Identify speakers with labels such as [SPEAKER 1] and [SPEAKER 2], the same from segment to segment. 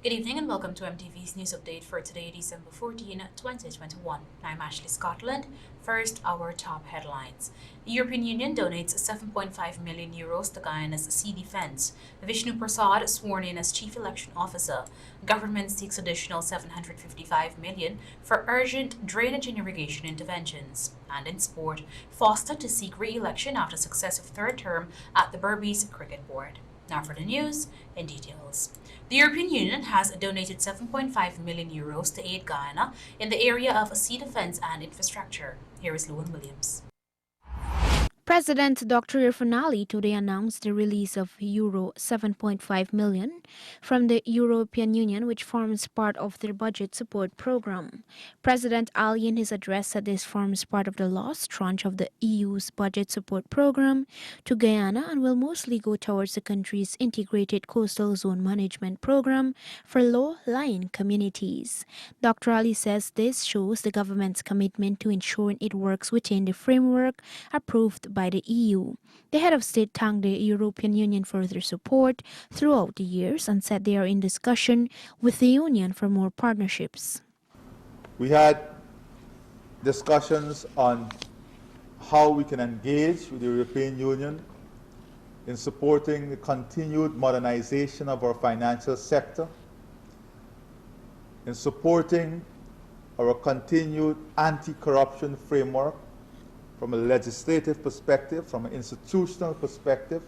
[SPEAKER 1] Good evening and welcome to MTV's news update for today, December 14, 2021. I'm Ashley Scotland. First, our top headlines. The European Union donates 7.5 million euros to Guyana's sea defense. Vishnu Prasad sworn in as chief election officer. Government seeks additional 755 million for urgent drainage and irrigation interventions. And in sport, Foster to seek re-election after successive third term at the Berbice Cricket Board. Now for the news in details. The European Union has donated 7.5 million euros to aid Guyana in the area of sea defense and infrastructure. Here is Lewin Williams.
[SPEAKER 2] President Dr. Irfaan Ali today announced the release of Euro 7.5 million from the European Union, which forms part of their budget support program. President Ali in his address said this forms part of the last tranche of the EU's budget support program to Guyana and will mostly go towards the country's integrated coastal zone management program for low-lying communities. Dr. Ali says this shows the government's commitment to ensuring it works within the framework approved by the EU. The head of state thanked the European Union for their support throughout the years and said they are in discussion with the Union for more partnerships.
[SPEAKER 3] We had discussions on how we can engage with the European Union in supporting the continued modernization of our financial sector, in supporting our continued anti-corruption framework, from a legislative perspective, from an institutional perspective,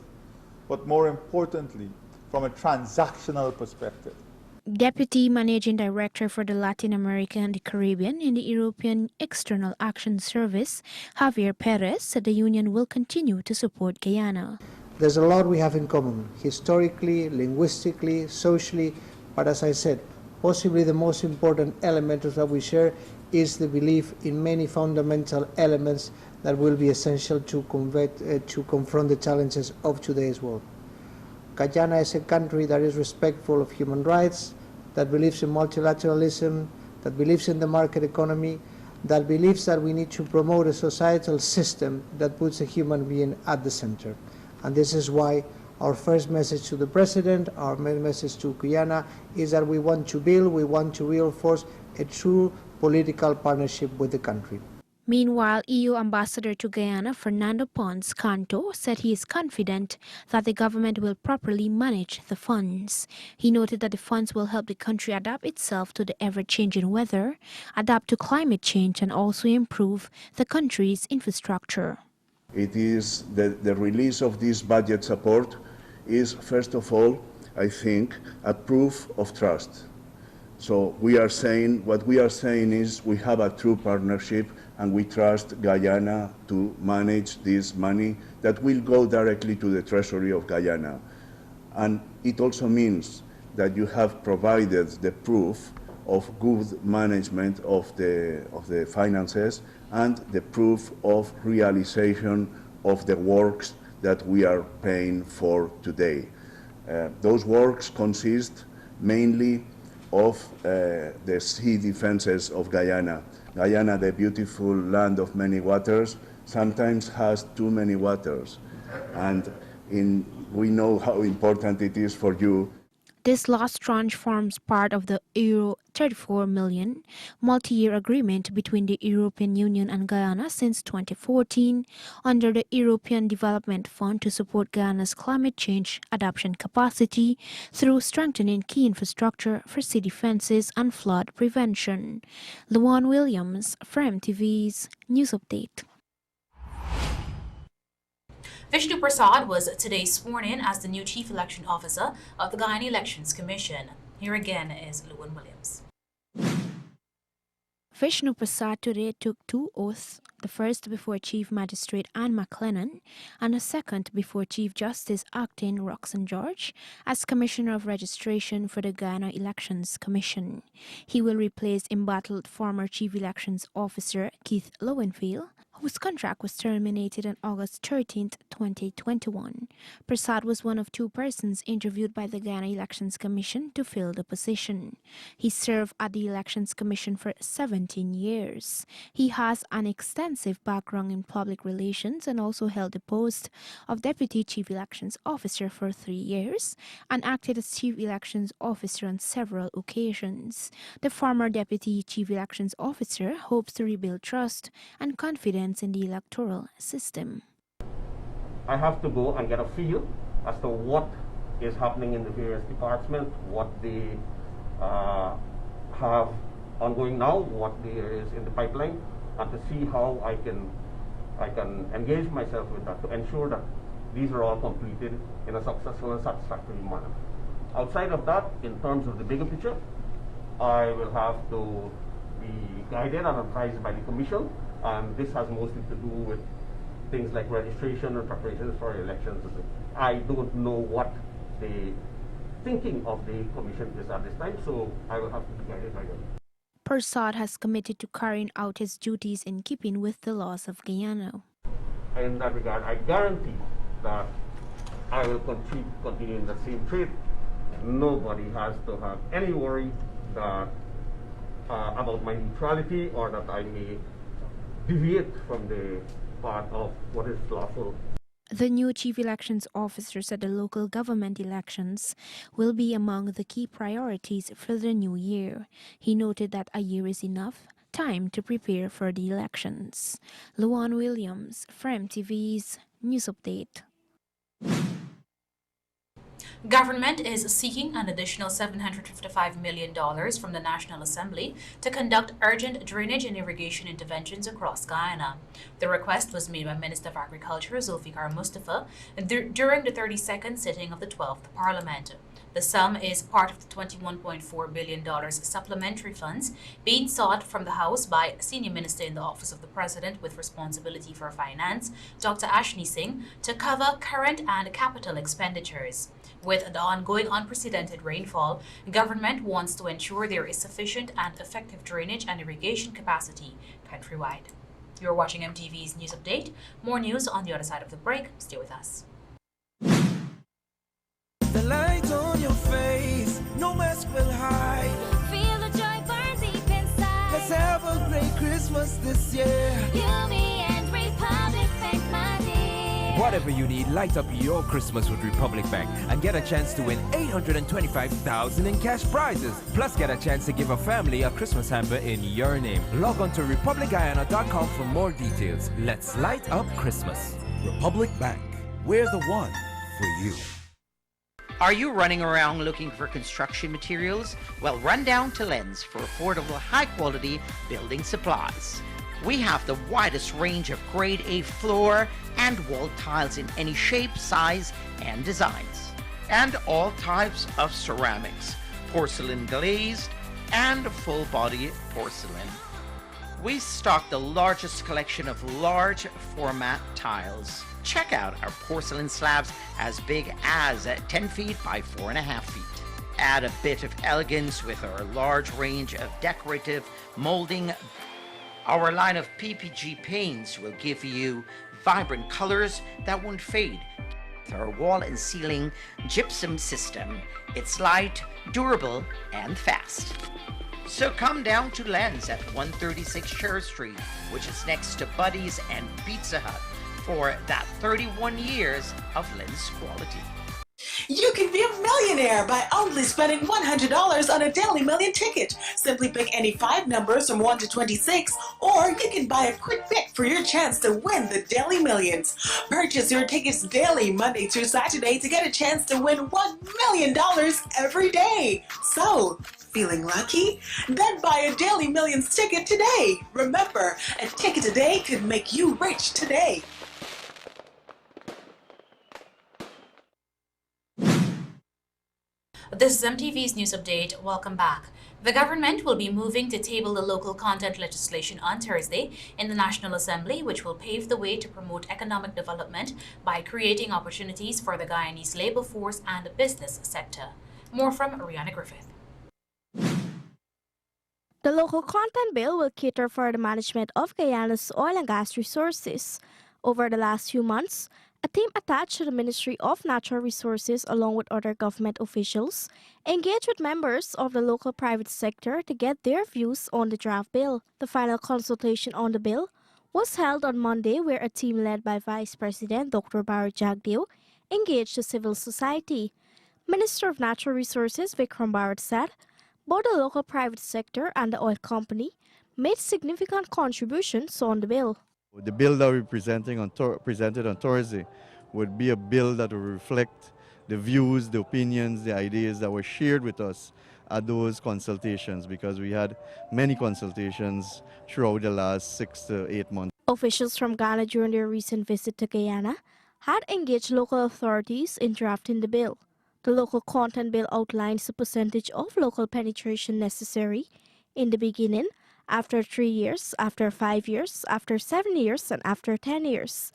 [SPEAKER 3] but more importantly, from a transactional perspective.
[SPEAKER 2] Deputy Managing Director for the Latin America and the Caribbean in the European External Action Service, Javier Perez, said the Union will continue to support Guyana.
[SPEAKER 4] There's a lot we have in common, historically, linguistically, socially, but as I said, possibly the most important element that we share is the belief in many fundamental elements that will be essential to confront the challenges of today's world. Guyana is a country that is respectful of human rights, that believes in multilateralism, that believes in the market economy, that believes that we need to promote a societal system that puts a human being at the center. And this is why our first message to the President, our main message to Guyana, is that we want to reinforce a true political partnership with the country.
[SPEAKER 2] Meanwhile, EU Ambassador to Guyana Fernando Pons Canto said he is confident that the government will properly manage the funds. He noted that the funds will help the country adapt itself to the ever-changing weather, adapt to climate change, and also improve the country's infrastructure.
[SPEAKER 5] It is the release of this budget support is, first of all, I think, a proof of trust. So what we are saying is we have a true partnership and we trust Guyana to manage this money that will go directly to the treasury of Guyana. And it also means that you have provided the proof of good management of the finances and the proof of realization of the works that we are paying for today. Those works consist mainly of the sea defenses of Guyana. Guyana, the beautiful land of many waters, sometimes has too many waters. And we know how important it is for you.
[SPEAKER 2] This last tranche forms part of the Euro 34 million multi-year agreement between the European Union and Guyana since 2014 under the European Development Fund to support Guyana's climate change adaptation capacity through strengthening key infrastructure for sea defenses and flood prevention. Luan Williams for MTV's News Update.
[SPEAKER 1] Vishnu Prasad was today sworn in as the new chief election officer of the Guyana Elections Commission. Here again is Lewin Williams.
[SPEAKER 2] Vishnu Prasad today took two oaths, the first before Chief Magistrate Anne McLennan and the second before Chief Justice Acting Roxanne George as Commissioner of Registration for the Guyana Elections Commission. He will replace embattled former Chief Elections Officer Keith Lowenfield, whose contract was terminated on August 13, 2021. Prasad was one of 2 persons interviewed by the Guyana Elections Commission to fill the position. He served at the Elections Commission for 17 years. He has an extensive background in public relations and also held the post of Deputy Chief Elections Officer for 3 years and acted as Chief Elections Officer on several occasions. The former Deputy Chief Elections Officer hopes to rebuild trust and confidence in the electoral system.
[SPEAKER 6] I have to go and get a feel as to what is happening in the various departments, what they have ongoing now, what there is in the pipeline, and to see how I can engage myself with that to ensure that these are all completed in a successful and satisfactory manner. Outside of that, in terms of the bigger picture, I will have to be guided and advised by the Commission, and this has mostly to do with things like registration and preparations for elections. I don't know what the thinking of the Commission is at this time, so I will have to be guided by them.
[SPEAKER 2] Prasad has committed to carrying out his duties in keeping with the laws of Guyana.
[SPEAKER 6] In that regard, I guarantee that I will continue in the same trade. Nobody has to have any worry that about my neutrality or that I may deviate from the part of what is lawful.
[SPEAKER 2] The new Chief Elections Officer said the local government elections will be among the key priorities for the new year. He noted that a year is enough time to prepare for the elections. Luan Williams, for MTV's News Update.
[SPEAKER 1] Government is seeking an additional $755 million from the National Assembly to conduct urgent drainage and irrigation interventions across Guyana. The request was made by Minister of Agriculture Zulfikar Mustafa during the 32nd sitting of the 12th Parliament. The sum is part of the $21.4 billion supplementary funds being sought from the House by Senior Minister in the Office of the President with responsibility for finance, Dr. Ashni Singh, to cover current and capital expenditures. With the ongoing unprecedented rainfall, government wants to ensure there is sufficient and effective drainage and irrigation capacity countrywide. You're watching MTV's News Update. More news on the other side of the break. Stay with us.
[SPEAKER 7] The light on your face, no mask will hide.
[SPEAKER 8] Feel the joy burn deep inside.
[SPEAKER 7] Let's have a great Christmas this year.
[SPEAKER 8] You, me, and Republic Bank, my dear.
[SPEAKER 9] Whatever you need, light up your Christmas with Republic Bank and get a chance to win $825,000 in cash prizes. Plus, get a chance to give a family a Christmas hamper in your name. Log on to republicguyana.com for more details. Let's light up Christmas.
[SPEAKER 10] Republic Bank, we're the one for you.
[SPEAKER 11] Are you running around looking for construction materials? Well, run down to Lens for affordable, high-quality building supplies. We have the widest range of grade A floor and wall tiles in any shape, size, and designs. And all types of ceramics, porcelain glazed, and full-body porcelain. We stock the largest collection of large format tiles. Check out our porcelain slabs as big as 10 feet by 4.5 feet. Add a bit of elegance with our large range of decorative molding. Our line of PPG paints will give you vibrant colors that won't fade. With our wall and ceiling gypsum system, it's light, durable, and fast. So come down to Lens at 136 Sher Street, which is next to Buddy's and Pizza Hut, for that 31 years of Lens quality.
[SPEAKER 12] You can be a millionaire by only spending $100 on a Daily Million ticket. Simply pick any 5 numbers from 1 to 26, or you can buy a quick pick for your chance to win the Daily Millions. Purchase your tickets daily, Monday through Saturday, to get a chance to win $1 million every day. So, feeling lucky? Then buy a Daily Millions ticket today. Remember, a ticket today could make you rich today.
[SPEAKER 1] This is MTV's News Update. Welcome back. The government will be moving to table the local content legislation on Thursday in the National Assembly, which will pave the way to promote economic development by creating opportunities for the Guyanese labor force and the business sector. More from Ariana Griffith.
[SPEAKER 2] The
[SPEAKER 13] The local content bill will cater for the management of Guyana's oil and gas resources. Over the last few months, a team attached to the Ministry of Natural Resources, along with other government officials, engaged with members of the local private sector to get their views on the draft bill. The final consultation on the bill was held on Monday, where a team led by Vice President Dr. Bharat Jagdeo engaged the civil society. Minister of Natural Resources Vikram Bharat said both the local private sector and the oil company made significant contributions on the bill.
[SPEAKER 14] The bill that we're presented on Thursday would be a bill that will reflect the views, the opinions, the ideas that were shared with us at those consultations, because we had many consultations throughout the last 6 to 8 months.
[SPEAKER 13] Officials from Ghana during their recent visit to Guyana had engaged local authorities in drafting the bill. The local content bill outlines the percentage of local penetration necessary in the beginning, after 3 years, after 5 years, after 7 years, and after 10 years.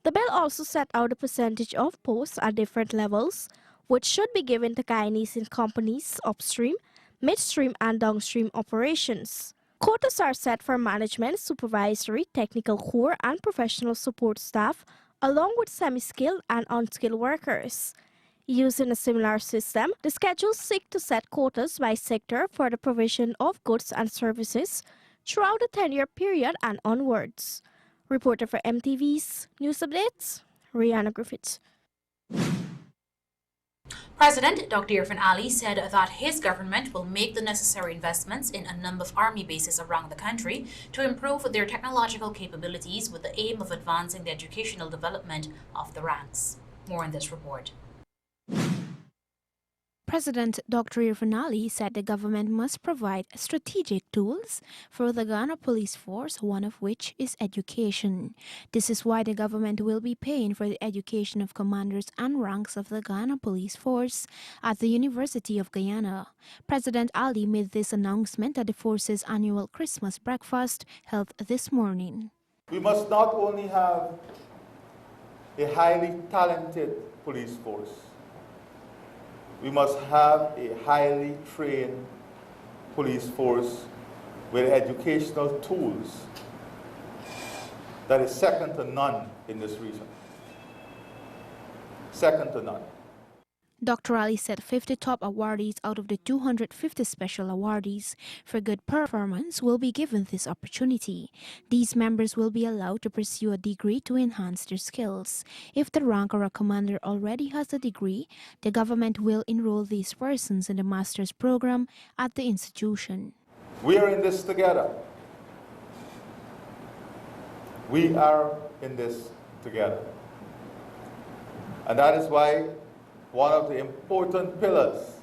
[SPEAKER 13] The bill also set out a percentage of posts at different levels, which should be given to Guyanese in companies' upstream, midstream, and downstream operations. Quotas are set for management, supervisory, technical core, and professional support staff, along with semi-skilled and unskilled workers. Using a similar system, the schedules seek to set quotas by sector for the provision of goods and services throughout the 10-year period and onwards. Reporter for MTV's News Updates, Rihanna Griffiths.
[SPEAKER 1] President Dr. Irfan Ali said that his government will make the necessary investments in a number of army bases around the country to improve their technological capabilities with the aim of advancing the educational development of the ranks. More in this report.
[SPEAKER 2] President Dr. Irfan Ali said the government must provide strategic tools for the Ghana Police Force, one of which is education. This is why the government will be paying for the education of commanders and ranks of the Ghana Police Force at the University of Guyana. President Ali made this announcement at the force's annual Christmas breakfast held this morning.
[SPEAKER 3] We must not only have a highly talented police force, we must have a highly trained police force with educational tools that is second to none in this region. Second to none.
[SPEAKER 2] Dr. Ali said 50 top awardees out of the 250 special awardees for good performance will be given this opportunity. These members will be allowed to pursue a degree to enhance their skills. If the rank or a commander already has a degree, the government will enroll these persons in the master's program at the institution.
[SPEAKER 3] We are in this together. We are in this together. And that is why one of the important pillars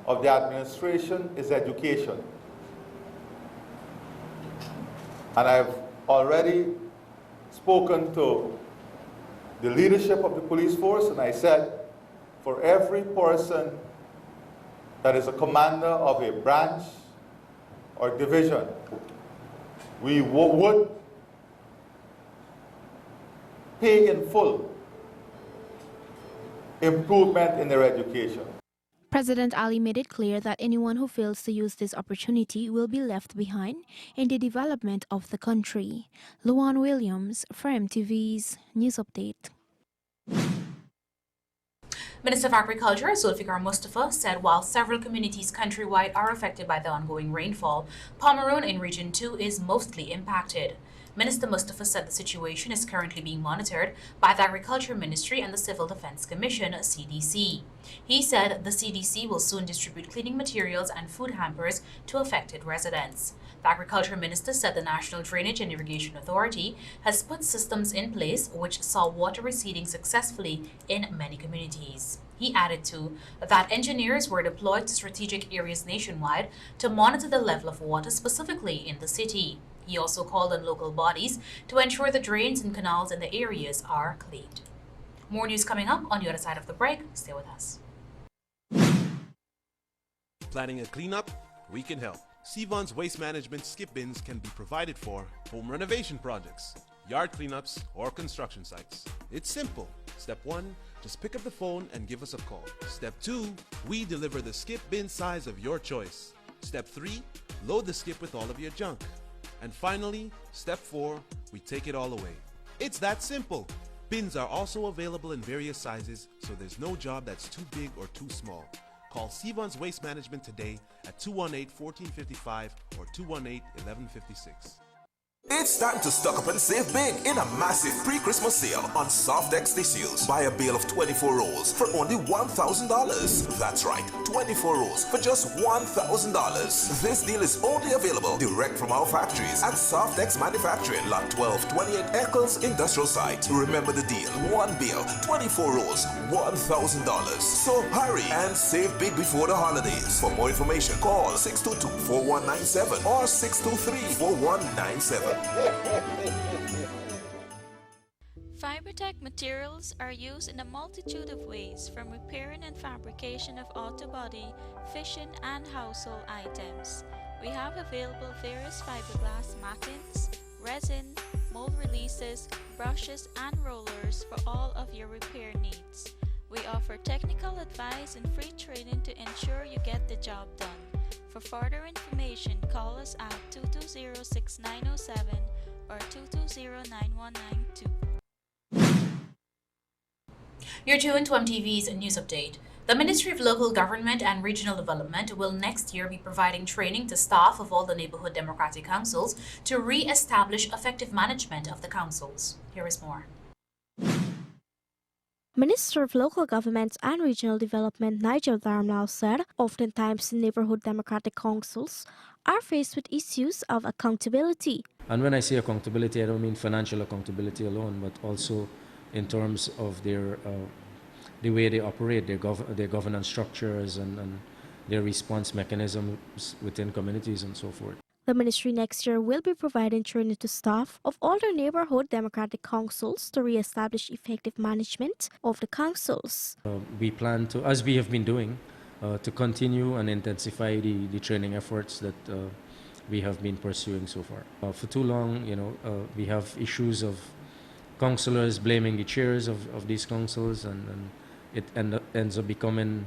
[SPEAKER 3] of the administration is education. And I've already spoken to the leadership of the police force, and I said, for every person that is a commander of a branch or division, we would pay in full improvement in their education.
[SPEAKER 2] President Ali made it clear that anyone who fails to use this opportunity will be left behind in the development of the country. Luan Williams for MTV's News Update.
[SPEAKER 1] Minister of Agriculture Zulfikar Mustafa said while several communities countrywide are affected by the ongoing rainfall, Pomeroon in Region 2 is mostly impacted. Minister Mustafa said the situation is currently being monitored by the Agriculture Ministry and the Civil Defense Commission, CDC. He said the CDC will soon distribute cleaning materials and food hampers to affected residents. The Agriculture Minister said the National Drainage and Irrigation Authority has put systems in place which saw water receding successfully in many communities. He added too that engineers were deployed to strategic areas nationwide to monitor the level of water specifically in the city. He also called on local bodies to ensure the drains and canals in the areas are cleaned. More news coming up on the other side of the break. Stay with us.
[SPEAKER 15] Planning a cleanup? We can help. Sevon's waste management skip bins can be provided for home renovation projects, yard cleanups, or construction sites. It's simple. Step 1, just pick up the phone and give us a call. Step 2, we deliver the skip bin size of your choice. Step 3, load the skip with all of your junk. And finally, step 4, we take it all away. It's that simple. Bins are also available in various sizes, so there's no job that's too big or too small. Call Sevon's Waste Management today at 218-1455 or 218-1156.
[SPEAKER 16] It's time to stock up and save big in a massive pre-Christmas sale on Softex tissues. Buy a bale of 24 rolls for only $1,000. That's right, 24 rolls for just $1,000. This deal is only available direct from our factories at Softex Manufacturing, Lot 12, 28 Eccles Industrial Site. Remember the deal, one bale, 24 rolls, $1,000. So hurry and save big before the holidays. For more information, call 622-4197 or 623-4197.
[SPEAKER 17] Fibertech materials are used in a multitude of ways, from repairing and fabrication of auto body, fishing, and household items. We have available various fiberglass mattings, resin, mold releases, brushes, and rollers for all of your repair needs. We offer technical advice and free training to ensure you get the job done. For further information, call us at 220-6907 or 220-9192.
[SPEAKER 1] You're tuned to MTV's News Update. The Ministry of Local Government and Regional Development will next year be providing training to staff of all the neighborhood democratic councils to re-establish effective management of the councils. Here is more.
[SPEAKER 13] Minister of Local Government and Regional Development Nigel Darmlao said oftentimes neighborhood democratic councils are faced with issues of accountability.
[SPEAKER 18] And when I say accountability, I don't mean financial accountability alone, but also in terms of their the way they operate, their governance structures and their response mechanisms within communities and so forth.
[SPEAKER 13] The ministry next year will be providing training to staff of all the neighborhood democratic councils to re-establish effective management of the councils.
[SPEAKER 18] We plan to, as we have been doing, to continue and intensify the training efforts that we have been pursuing so far. For too long, we have issues of councillors blaming the chairs of these councils, and it ends up becoming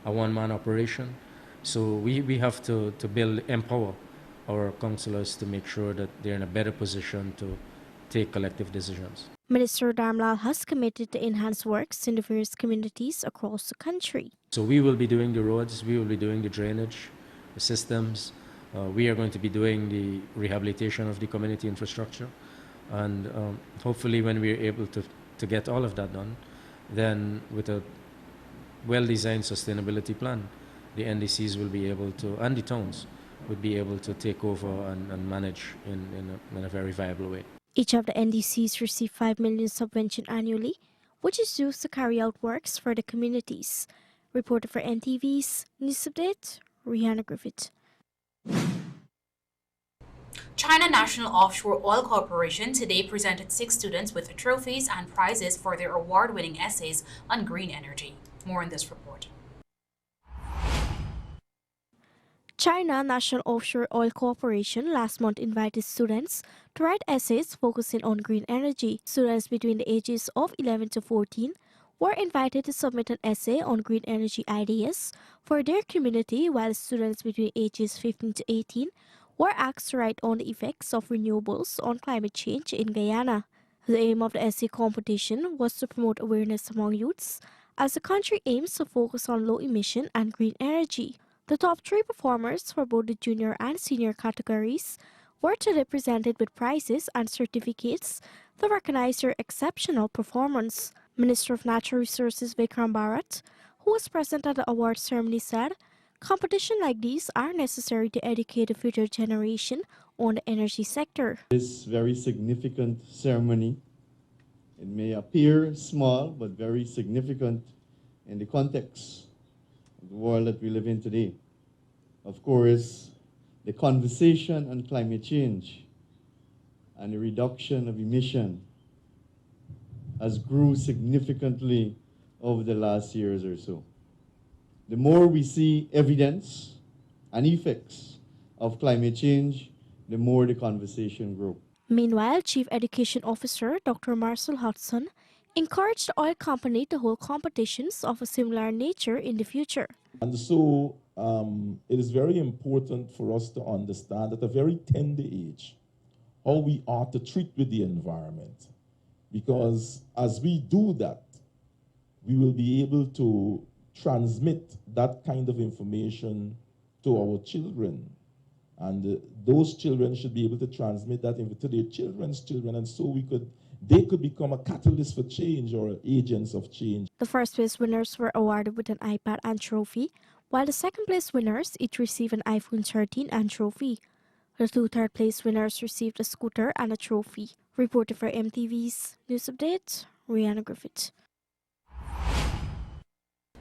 [SPEAKER 18] a one-man operation. So we have to empower our councillors to make sure that they're in a better position to take collective decisions.
[SPEAKER 13] Minister Darmlao has committed to enhance works in the various communities across the country.
[SPEAKER 18] So we will be doing the roads, we will be doing the drainage, the systems. We are going to be doing the rehabilitation of the community infrastructure. And hopefully when we're able to get all of that done, then with a well-designed sustainability plan, the NDCs will be able to, and the towns, would be able to take over and manage in a very viable way.
[SPEAKER 13] Each of the NDCs receive $5 million subvention annually, which is used to carry out works for the communities. Reporter for NTV's News Update, Rihanna Griffith.
[SPEAKER 1] China National Offshore Oil Corporation today presented 6 students with trophies and prizes for their award-winning essays on green energy. More in this report.
[SPEAKER 13] China National Offshore Oil Corporation last month invited students to write essays focusing on green energy. Students between the ages of 11 to 14 were invited to submit an essay on green energy ideas for their community, while students between ages 15 to 18 were asked to write on the effects of renewables on climate change in Guyana. The aim of the essay competition was to promote awareness among youths as the country aims to focus on low emission and green energy. The top 3 performers for both the junior and senior categories were today presented with prizes and certificates to recognize their exceptional performance. Minister of Natural Resources Vikram Bharat, who was present at the award ceremony, said competitions like these are necessary to educate the future generation on the energy sector.
[SPEAKER 14] This very significant ceremony, it may appear small but very significant in the context the world that we live in today. Of course, the conversation on climate change and the reduction of emission has grew significantly over the last years or so. The more we see evidence and effects of climate change, the more the conversation grows.
[SPEAKER 13] Meanwhile, Chief Education Officer Dr. Marcel Hudson encouraged the oil company to hold competitions of a similar nature in the future.
[SPEAKER 14] And so
[SPEAKER 19] it is very important for us to understand at a very tender age how we ought to treat with the environment. Because as we do that, we will be able to transmit that kind of information to our children. And those children should be able to transmit that to their children's children, and so they could become a catalyst for change or agents of change.
[SPEAKER 13] The first place winners were awarded with an iPad and trophy, while the second place winners each received an iPhone 13 and trophy. The two third place winners received a scooter and a trophy. Reported for MTV's News Update, Rihanna Griffith.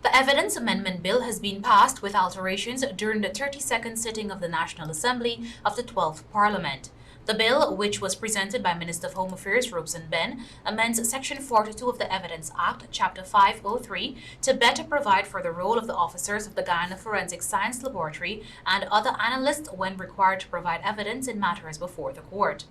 [SPEAKER 1] The Evidence Amendment Bill has been passed with alterations during the 32nd sitting of the National Assembly of the 12th Parliament. The bill, which was presented by Minister of Home Affairs Robson Ben, amends Section 42 of the Evidence Act, Chapter 503, to better provide for the role of the officers of the Guyana Forensic Science Laboratory and other analysts when required to provide evidence in matters before the court.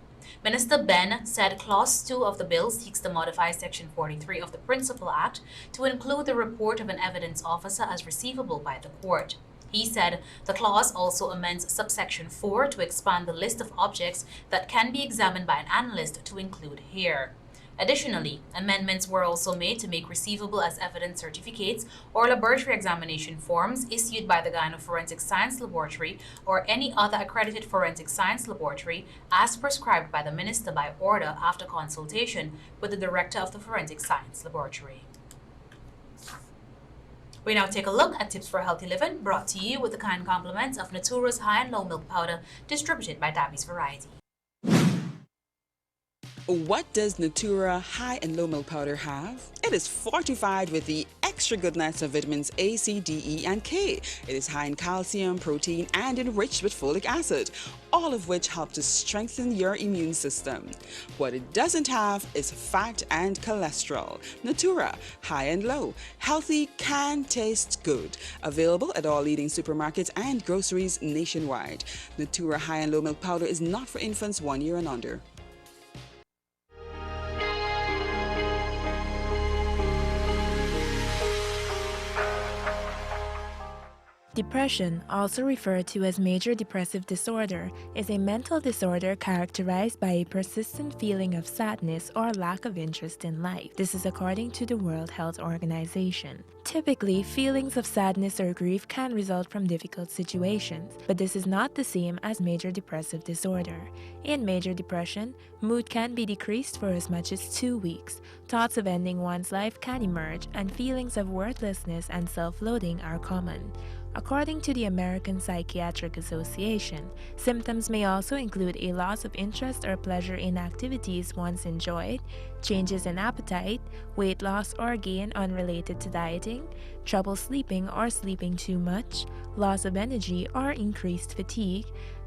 [SPEAKER 1] Minister Ben said Clause 2 of the bill seeks to modify Section 43 of the Principal Act to include the report of an evidence officer as receivable by the court. He said the clause also amends subsection 4 to expand the list of objects that can be examined by an analyst to include here. Additionally, amendments were also made to make receivable as evidence certificates or laboratory examination forms issued by the Guyana Forensic Science Laboratory or any other accredited forensic science laboratory as prescribed by the Minister by order after consultation with the Director of the Forensic Science Laboratory. We now take a look at tips for healthy living, brought to you with the kind compliments of Natura's high and low milk powder, distributed by Dabby's Variety.
[SPEAKER 20] What does Natura High and Low Milk Powder have? It is fortified with the extra goodness of vitamins A, C, D, E, and K. It is high in calcium, protein, and enriched with folic acid, all of which help to strengthen your immune system. What it doesn't have is fat and cholesterol. Natura High and Low. Healthy can taste good. Available at all leading supermarkets and groceries nationwide. Natura High and Low Milk Powder is not for infants 1 year and under.
[SPEAKER 21] Depression, also referred to as major depressive disorder, is a mental disorder characterized by a persistent feeling of sadness or lack of interest in life. This is according to the World Health Organization. Typically, feelings of sadness or grief can result from difficult situations, but this is not the same as major depressive disorder. In major depression, mood can be decreased for as much as 2 weeks. Thoughts of ending one's life can emerge, and feelings of worthlessness and self-loathing are common. According to the American Psychiatric Association, symptoms may also include a loss of interest or pleasure in activities once enjoyed, changes in appetite, weight loss or gain unrelated to dieting, trouble sleeping or sleeping too much, loss of energy or increased fatigue,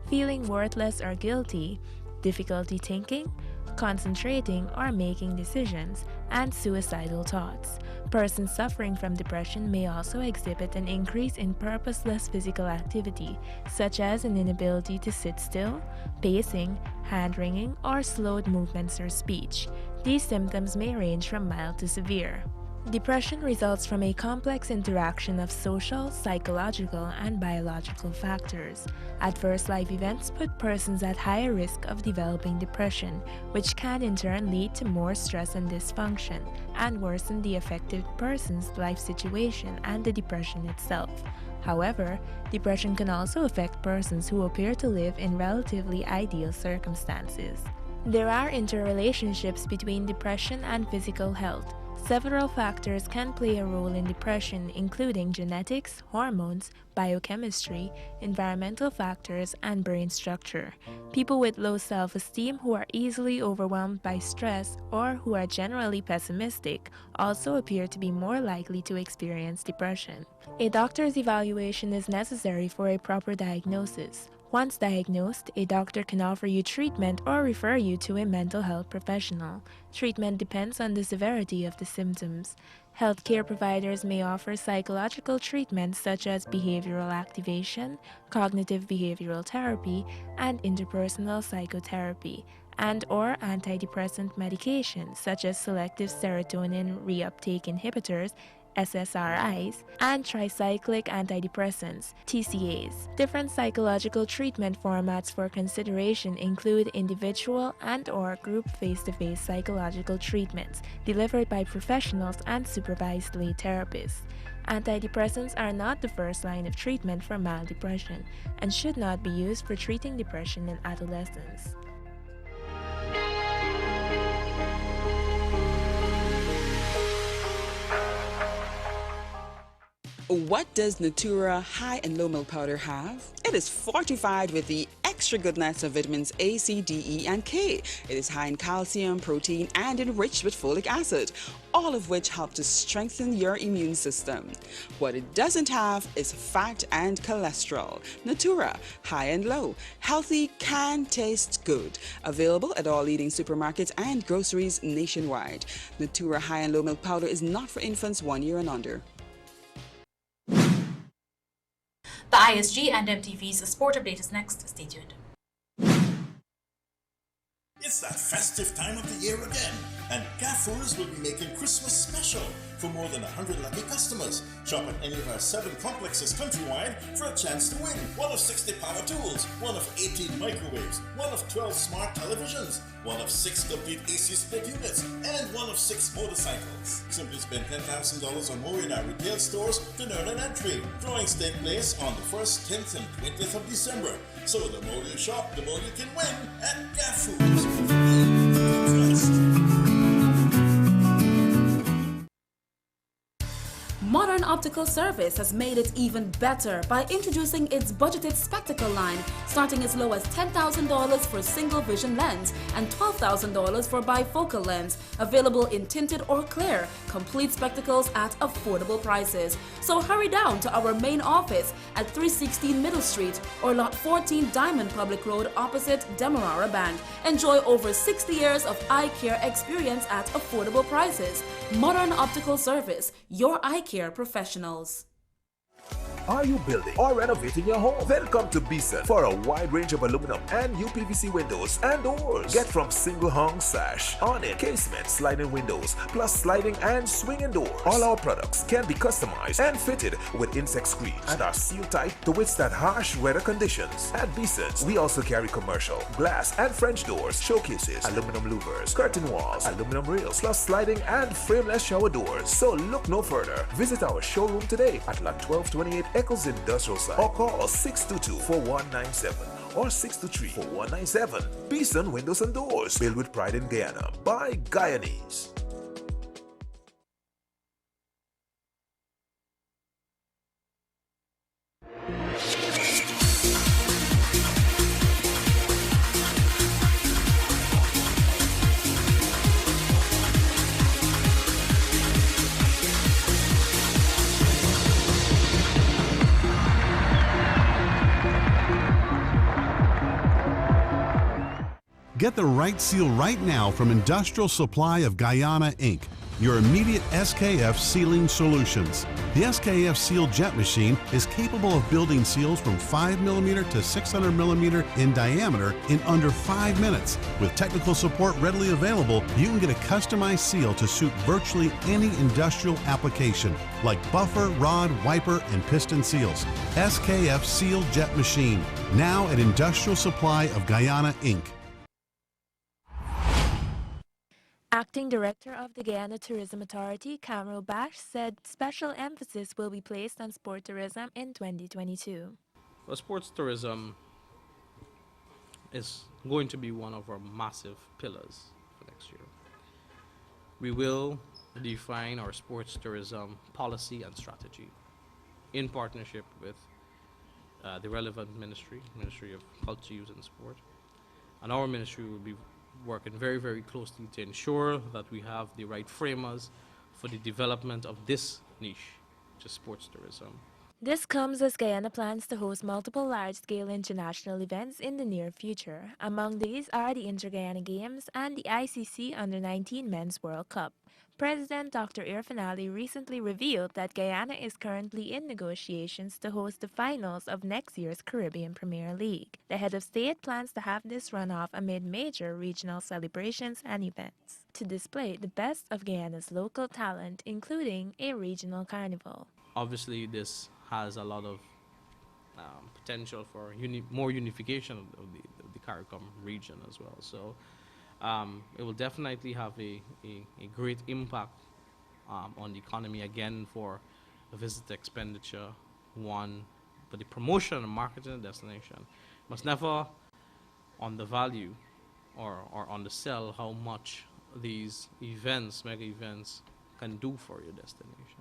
[SPEAKER 21] feeling worthless or guilty, difficulty thinking, concentrating or making decisions, and suicidal thoughts. Persons suffering from depression may also exhibit an increase in purposeless physical activity, such as an inability to sit still, pacing, hand-wringing, or slowed movements or speech. These symptoms may range from mild to severe. Depression results from a complex interaction of social, psychological, and biological factors. Adverse life events put persons at higher risk of developing depression, which can in turn lead to more stress and dysfunction, and worsen the affected person's life situation and the depression itself. However, depression can also affect persons who appear to live in relatively ideal circumstances. There are interrelationships between depression and physical health. Several factors can play a role in depression, including genetics, hormones, biochemistry, environmental factors, and brain structure. People with low self-esteem who are easily overwhelmed by stress or who are generally pessimistic also appear to be more likely to experience depression. A doctor's evaluation is necessary for a proper diagnosis. Once diagnosed, a doctor can offer you treatment or refer you to a mental health professional. Treatment depends on the severity of the symptoms. Healthcare providers may offer psychological treatments such as behavioral activation, cognitive behavioral therapy, and interpersonal psychotherapy, and/or antidepressant medications such as selective serotonin reuptake inhibitors, SSRIs, and tricyclic antidepressants, TCAs. Different psychological treatment formats for consideration include individual and/or group face-to-face psychological treatments delivered by professionals and supervised lay therapists. Antidepressants are not the first line of treatment for mild depression and should not be used for treating depression in adolescents.
[SPEAKER 20] What does Natura high and low milk powder have? It is fortified with the extra goodness of vitamins A, C, D, E, and K. It is high in calcium, protein, and enriched with folic acid, all of which help to strengthen your immune system. What it doesn't have is fat and cholesterol. Natura, high and low, healthy can taste good. Available at all leading supermarkets and groceries nationwide. Natura high and low milk powder is not for infants 1 year and under.
[SPEAKER 1] The ISG and MTV's sport update is next. Stay tuned.
[SPEAKER 4] It's that festive time of the year again, and Gaffers will be making Christmas special for more than 100 lucky customers. Shop at any of our 7 complexes countrywide for a chance to win one of 60 power tools, one of 18 microwaves, one of 12 smart televisions, one of 6 complete AC split units, and one of 6 motorcycles. Simply spend $10,000 or more in our retail stores to earn an entry. Drawings take place on the 1st, 10th, and 20th of December. So the more you shop, the more you can win at Gaffers.
[SPEAKER 22] Modern Optical Service has made it even better by introducing its budgeted spectacle line, starting as low as $10,000 for single vision lens and $12,000 for bifocal lens, available in tinted or clear, complete spectacles at affordable prices. So hurry down to our main office at 316 Middle Street or Lot 14 Diamond Public Road opposite Demerara Bank. Enjoy over 60 years of eye care experience at affordable prices. Modern Optical Service, your eye care professionals.
[SPEAKER 16] Are you building or renovating your home? Then come to Beeson for a wide range of aluminum and UPVC windows and doors. Get from single hung sash, awning, casement, sliding windows, plus sliding and swinging doors. All our products can be customized and fitted with insect screens and are sealed tight to withstand harsh weather conditions. At Beeson's, we also carry commercial, glass and French doors, showcases, aluminum louvers, curtain walls, aluminum rails, plus sliding and frameless shower doors. So look no further. Visit our showroom today at Lot 1228 Eccles Industrial Site or call 622-4197 or 623-4197. Beeson Windows and Doors, built with pride in Guyana by Guyanese.
[SPEAKER 23] Get the right seal right now from Industrial Supply of Guyana, Inc., your immediate SKF sealing solutions. The SKF Seal Jet Machine is capable of building seals from 5mm to 600mm in diameter in under 5 minutes. With technical support readily available, you can get a customized seal to suit virtually any industrial application, like buffer, rod, wiper, and piston seals. SKF Seal Jet Machine, now at Industrial Supply of Guyana, Inc.
[SPEAKER 21] Acting Director of the Guyana Tourism Authority, Cameron Bash, said special emphasis will be placed on sport tourism in 2022.
[SPEAKER 24] Well, sports tourism is going to be one of our massive pillars for next year. We will define our sports tourism policy and strategy in partnership with the relevant Ministry of Culture, Youth and Sport. And our ministry will be working very, very closely to ensure that we have the right framers for the development of this niche, which is sports tourism.
[SPEAKER 21] This comes as Guyana plans to host multiple large-scale international events in the near future. Among these are the Inter-Guyana Games and the ICC Under-19 Men's World Cup. President Dr. Irfan Ali recently revealed that Guyana is currently in negotiations to host the finals of next year's Caribbean Premier League. The head of state plans to have this runoff amid major regional celebrations and events to display the best of Guyana's local talent, including a regional carnival.
[SPEAKER 24] Obviously, this has a lot of potential for more unification of the CARICOM region as well. So it will definitely have a great impact on the economy, again, for the visit expenditure, one, for the promotion and marketing of the destination. Must never on the value or on the sell how much these events, mega events, can do for your destination.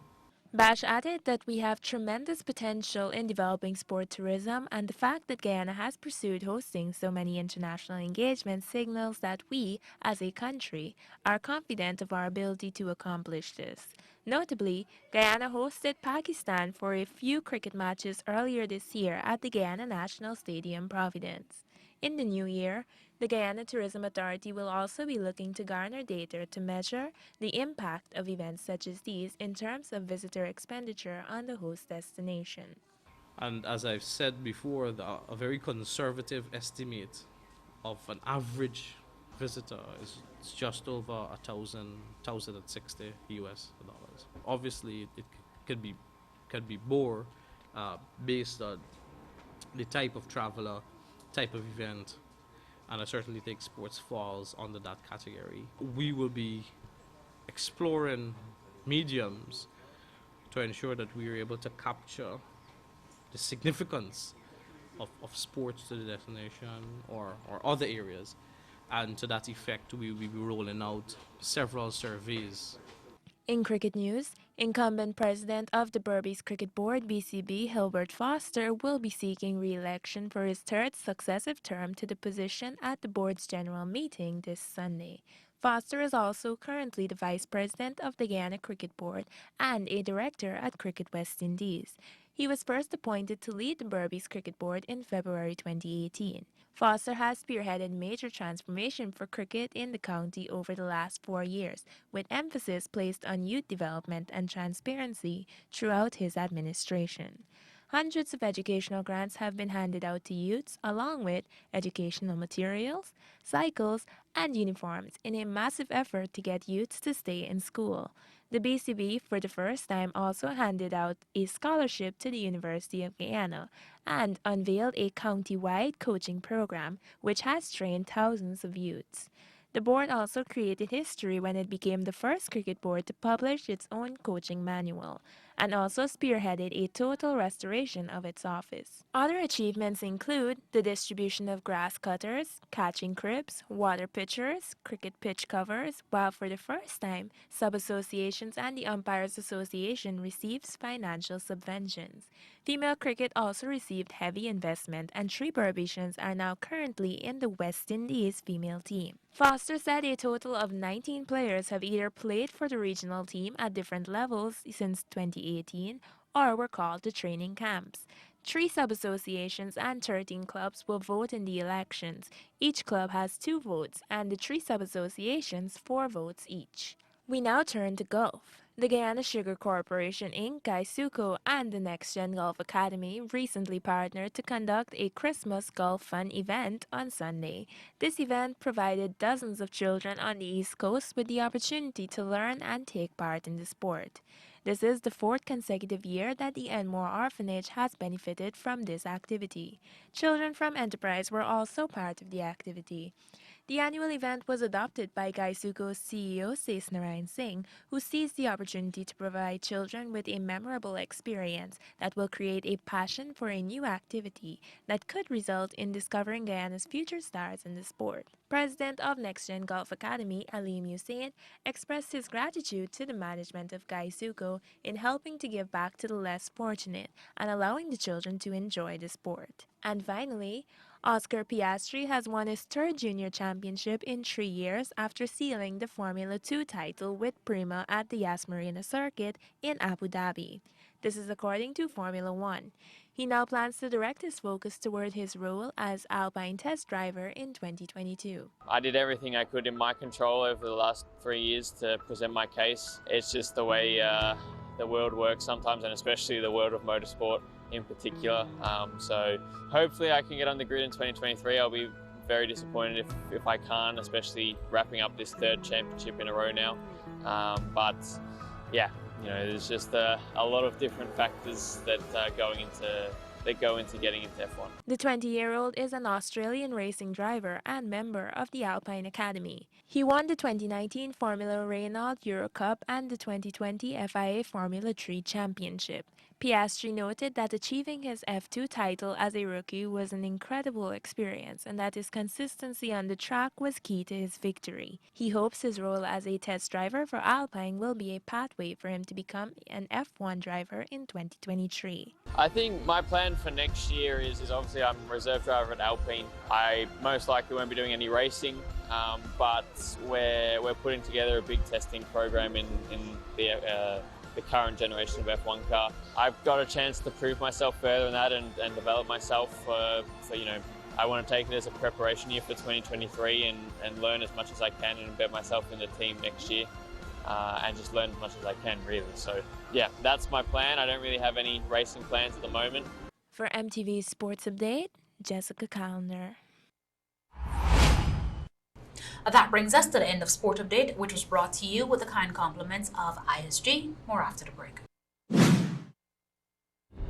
[SPEAKER 21] Bash added that we have tremendous potential in developing sport tourism, and the fact that Guyana has pursued hosting so many international engagements signals that we, as a country, are confident of our ability to accomplish this. Notably, Guyana hosted Pakistan for a few cricket matches earlier this year at the Guyana National Stadium, Providence. In the new year, the Guyana Tourism Authority will also be looking to garner data to measure the impact of events such as these in terms of visitor expenditure on the host destination.
[SPEAKER 24] And as I've said before, a very conservative estimate of an average visitor is just over 1,060 US dollars. Obviously, it could be more based on the type of traveler, type of event, and I certainly think sports falls under that category. We will be exploring mediums to ensure that we are able to capture the significance of sports to the destination or other areas. And to that effect, we will be rolling out several surveys.
[SPEAKER 21] In cricket news, incumbent president of the Berbice Cricket Board, BCB, Hilbert Foster, will be seeking re-election for his third successive term to the position at the board's general meeting this Sunday. Foster is also currently the vice president of the Guyana Cricket Board and a director at Cricket West Indies. He was first appointed to lead the Berbice Cricket Board in February 2018. Foster has spearheaded major transformation for cricket in the county over the last 4 years, with emphasis placed on youth development and transparency throughout his administration. Hundreds of educational grants have been handed out to youths, along with educational materials, cycles, and uniforms in a massive effort to get youths to stay in school. The BCB, for the first time, also handed out a scholarship to the University of Guyana and unveiled a county-wide coaching program which has trained thousands of youths. The board also created history when it became the first cricket board to publish its own coaching manual, and also spearheaded a total restoration of its office. Other achievements include the distribution of grass cutters, catching cribs, water pitchers, cricket pitch covers, while for the first time, sub-associations and the Umpires Association receives financial subventions. Female cricket also received heavy investment, and 3 Barbicians are now currently in the West Indies female team. Foster said a total of 19 players have either played for the regional team at different levels since 2018 or were called to training camps. 3 sub-associations and 13 clubs will vote in the elections. Each club has 2 votes, and the 3 sub-associations 4 votes each. We now turn to golf. The Guyana Sugar Corporation Inc., Gaisuco, and the Next Gen Golf Academy recently partnered to conduct a Christmas Golf Fun event on Sunday. This event provided dozens of children on the East Coast with the opportunity to learn and take part in the sport. This is the 4th consecutive year that the Enmore Orphanage has benefited from this activity. Children from Enterprise were also part of the activity. The annual event was adopted by Gaisuco's CEO Sais Narayan Singh, who seized the opportunity to provide children with a memorable experience that will create a passion for a new activity that could result in discovering Guyana's future stars in the sport. President of Next Gen Golf Academy, Alim Hussein, expressed his gratitude to the management of Gaisuco in helping to give back to the less fortunate and allowing the children to enjoy the sport. And finally, Oscar Piastri has won his third junior championship in 3 years after sealing the Formula 2 title with Prima at the Yas Marina circuit in Abu Dhabi. This is according to Formula 1. He now plans to direct his focus toward his role as Alpine test driver in 2022.
[SPEAKER 5] I did everything I could in my control over the last 3 years to present my case. It's just the way the world works sometimes, and especially the world of motorsport in particular. So hopefully I can get on the grid in 2023. I'll be very disappointed if I can't, especially wrapping up this third championship in a row now. But yeah, you know, there's just a lot of different factors that go into getting into F1.
[SPEAKER 21] The 20-year-old is an Australian racing driver and member of the Alpine Academy. He won the 2019 Formula Renault Euro Cup and the 2020 FIA Formula 3 Championship. Piastri noted that achieving his F2 title as a rookie was an incredible experience and that his consistency on the track was key to his victory. He hopes his role as a test driver for Alpine will be a pathway for him to become an F1 driver in 2023.
[SPEAKER 5] I think my plan for next year is obviously I'm a reserve driver at Alpine. I most likely won't be doing any racing, but we're putting together a big testing program in the current generation of F1 car. I've got a chance to prove myself further in that and develop myself for you know, I want to take it as a preparation year for 2023 and learn as much as I can and embed myself in the team next year and just learn as much as I can, really. So yeah, that's my plan. I don't really have any racing plans at the moment.
[SPEAKER 21] For MTV Sports Update, Jessica Callender.
[SPEAKER 1] That brings us to the end of Sport Update, which was brought to you with the kind compliments of ISG. More after the break.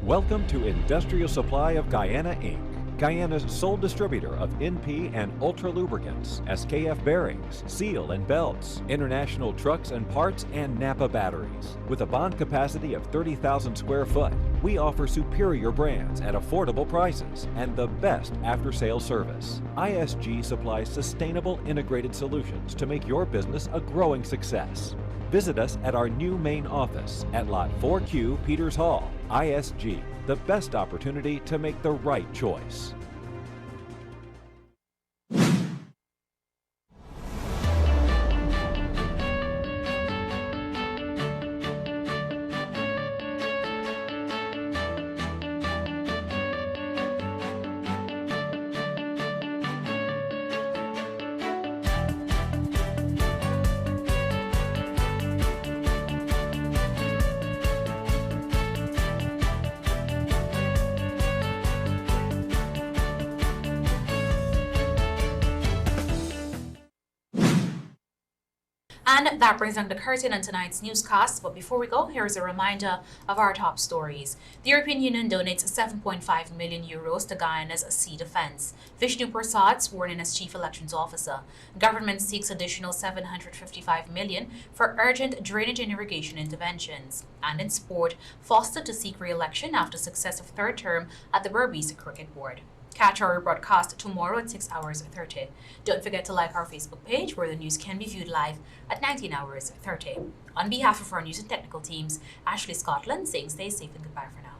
[SPEAKER 6] Welcome to Industrial Supply of Guyana, Inc., Guyana's sole distributor of NP and Ultra lubricants, SKF bearings, seal and belts, international trucks and parts, and Napa batteries. With a bond capacity of 30,000 square foot, we offer superior brands at affordable prices and the best after-sales service. ISG supplies sustainable integrated solutions to make your business a growing success. Visit us at our new main office at Lot 4Q Peters Hall. ISG, the best opportunity to make the right choice.
[SPEAKER 1] And that brings down the curtain on tonight's newscast. But before we go, here's a reminder of our top stories. The European Union donates 7.5 million euros to Guyana's sea defense. Vishnu Prasad sworn in as Chief Elections Officer. Government seeks additional 755 million for urgent drainage and irrigation interventions. And in sport, Foster to seek re-election after success of third term at the Berbice Cricket Board. Catch our broadcast tomorrow at 6 hours 30. Don't forget to like our Facebook page where the news can be viewed live at 19 hours 30. On behalf of our news and technical teams, Ashley Scotland saying stay safe and goodbye for now.